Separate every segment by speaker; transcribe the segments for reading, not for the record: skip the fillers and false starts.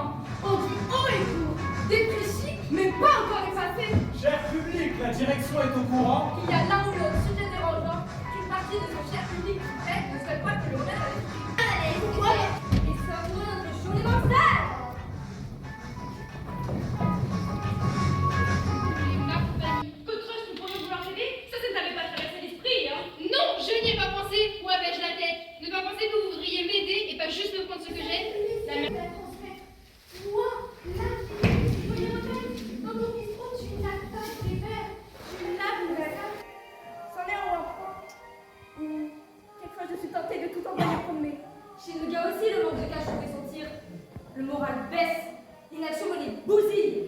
Speaker 1: enfants ont dit haut et court, dépréciés, mais pas encore effacés.
Speaker 2: Cher public, la direction est au courant.
Speaker 1: Il y a l'un ou l'autre sujet dérangeant qu'une partie de son cher public qui fait ne souhaite pas que le reste allez, et ça moindre chose mortelle.
Speaker 3: Ma compagnie, que creuse nous pourrions vouloir aider? Ça ne t'avait pas traversé l'esprit, hein? Non, je n'y ai pas pensé. Où avais-je la tête? Ne pas penser que vous voudriez m'aider et pas juste me prendre ce que j'ai. La même.
Speaker 1: Moi, là, voyez ma tête, dans mon bistrot, tu n'attaques les verres, tu laves le verre. C'en est en point. Quelquefois, je suis tentée de tout envoyer promener. Chez le gars aussi, le manque de cash fait sentir. Le moral baisse, l'inaction me les bousille.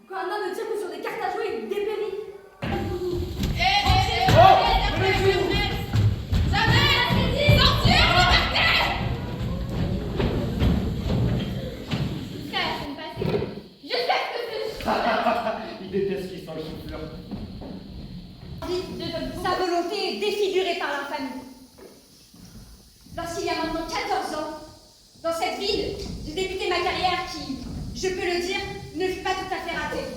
Speaker 1: Quand un homme ne tire que sur des cartes à jouer, il dépérit.
Speaker 2: Il déteste qui sent le souffleur.
Speaker 4: Sa volonté est défigurée par l'infamie. Lorsqu'il y a maintenant 14 ans, dans cette ville, j'ai débuté ma carrière qui, je peux le dire, ne fut pas tout à fait ratée.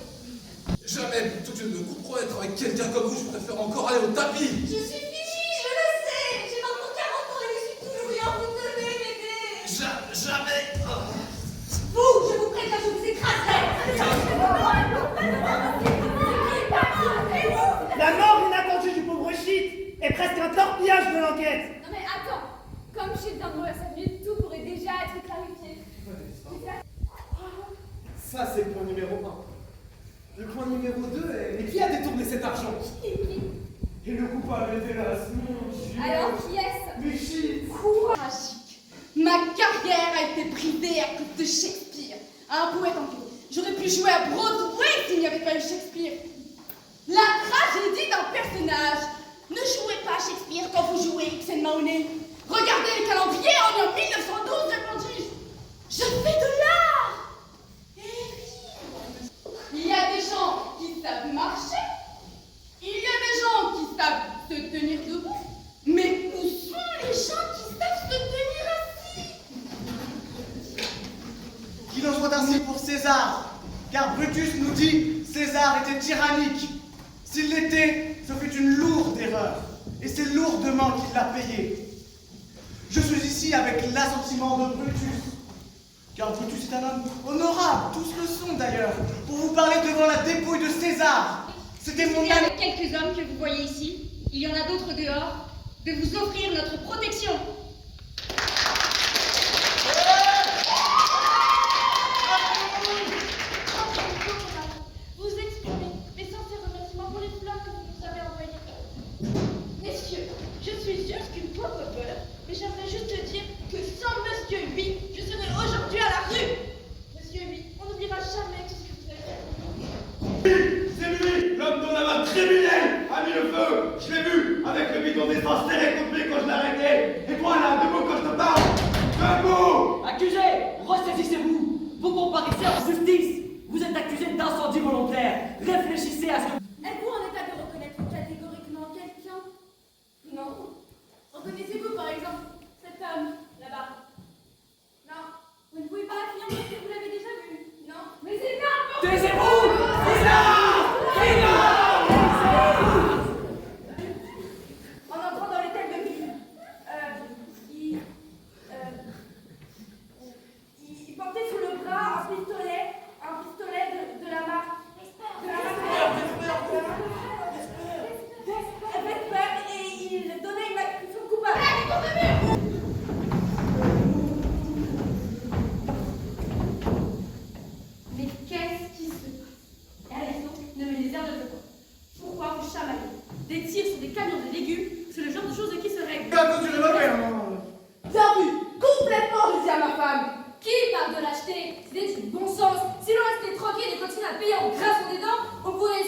Speaker 5: Jamais, plutôt que de me compromettre avec quelqu'un comme vous, je préfère encore aller au tapis.
Speaker 4: Je suis finie, je le sais. J'ai maintenant 40 ans et je suis toujours là. Vous devez m'aider.
Speaker 5: Jamais.
Speaker 4: Vous, je vous préviens, je vous écraserai.
Speaker 6: La mort inattendue du pauvre Shit est presque un torpillage de l'enquête.
Speaker 1: Non mais attends, comme Shit vient de mourir cette nuit, tout pourrait déjà être clarifié.
Speaker 7: Ça, c'est le point numéro 1. Le point numéro 2 est... Mais qui a détourné cet argent?
Speaker 6: Et le coupable était là, mon Dieu.
Speaker 1: Alors qui est-ce?
Speaker 7: Mais Shit.
Speaker 4: Tragique. Ma carrière a été brisée à cause de Shakespeare. Un poète en plus. J'aurais pu jouer à Broadway s'il n'y avait pas eu Shakespeare. La tragédie d'un personnage. Ne jouez pas Shakespeare quand vous jouez Ibsen Mahoney. Regardez le calendrier, en 1912, répondis-je. Je fais de l'art. Et vivre. Il y a des gens qui savent marcher. Il y a des gens qui savent se tenir debout. Mais où sont les gens qui savent se tenir assis?
Speaker 7: Qu'il en soit ainsi pour César, car Brutus nous dit César était tyrannique. S'il l'était, ce fut une lourde erreur, et c'est lourdement qu'il l'a payé. Je suis ici avec l'assentiment de Brutus, car Brutus est un homme honorable, tous le sont d'ailleurs, pour vous parler devant la dépouille de César. C'était mon
Speaker 4: Et
Speaker 7: ami.
Speaker 4: avec quelques hommes que vous voyez ici, il y en a d'autres dehors, de vous offrir notre protection.
Speaker 3: Vous exprimez mes sincères remerciements pour les fleurs que vous nous avez envoyées. Messieurs, je suis juste qu'une pauvre peur, mais j'aimerais juste dire que sans Monsieur 8, je serais aujourd'hui à la rue. Monsieur 8, on n'oubliera jamais tout ce que vous avez fait.
Speaker 2: C'est lui, l'homme dont la main criminelle a mis le feu. Je l'ai vu avec le bidon d'essence serré contre lui quand je l'ai arrêté. Et voilà, debout quand je te parle. Debout.
Speaker 8: Accusé, ressaisissez-vous. Vous comparissez en justice. Vous êtes accusé d'incendie volontaire. Réfléchissez à ce que...
Speaker 1: Êtes-vous en état de reconnaître catégoriquement quelqu'un? Non. Reconnaissez-vous par exemple cet homme là-bas? Non. Vous ne pouvez pas affirmer que vous l'avez déjà vu? Non. Mais c'est n'importe quoi.
Speaker 8: Taisez-vous!
Speaker 1: En entrant dans l'hôtel de ville, il portait sous le bras un pistolet de la marque. Avec peur et il donnait une accusation coupable.
Speaker 4: Mais qu'est-ce qui se passe? Ernesto, ne me les heures de pas. Pourquoi vous chamaillez? Des tirs sur des camions de légumes, c'est le genre de choses qui se règlent.
Speaker 7: Quand tu reviens,
Speaker 1: Bien vu, complètement, je dis à ma femme. Qui parle de lâcheté? C'est du bon sens. Si l'on restait tranquille et continue à payer en grinçant des dents, on pourrait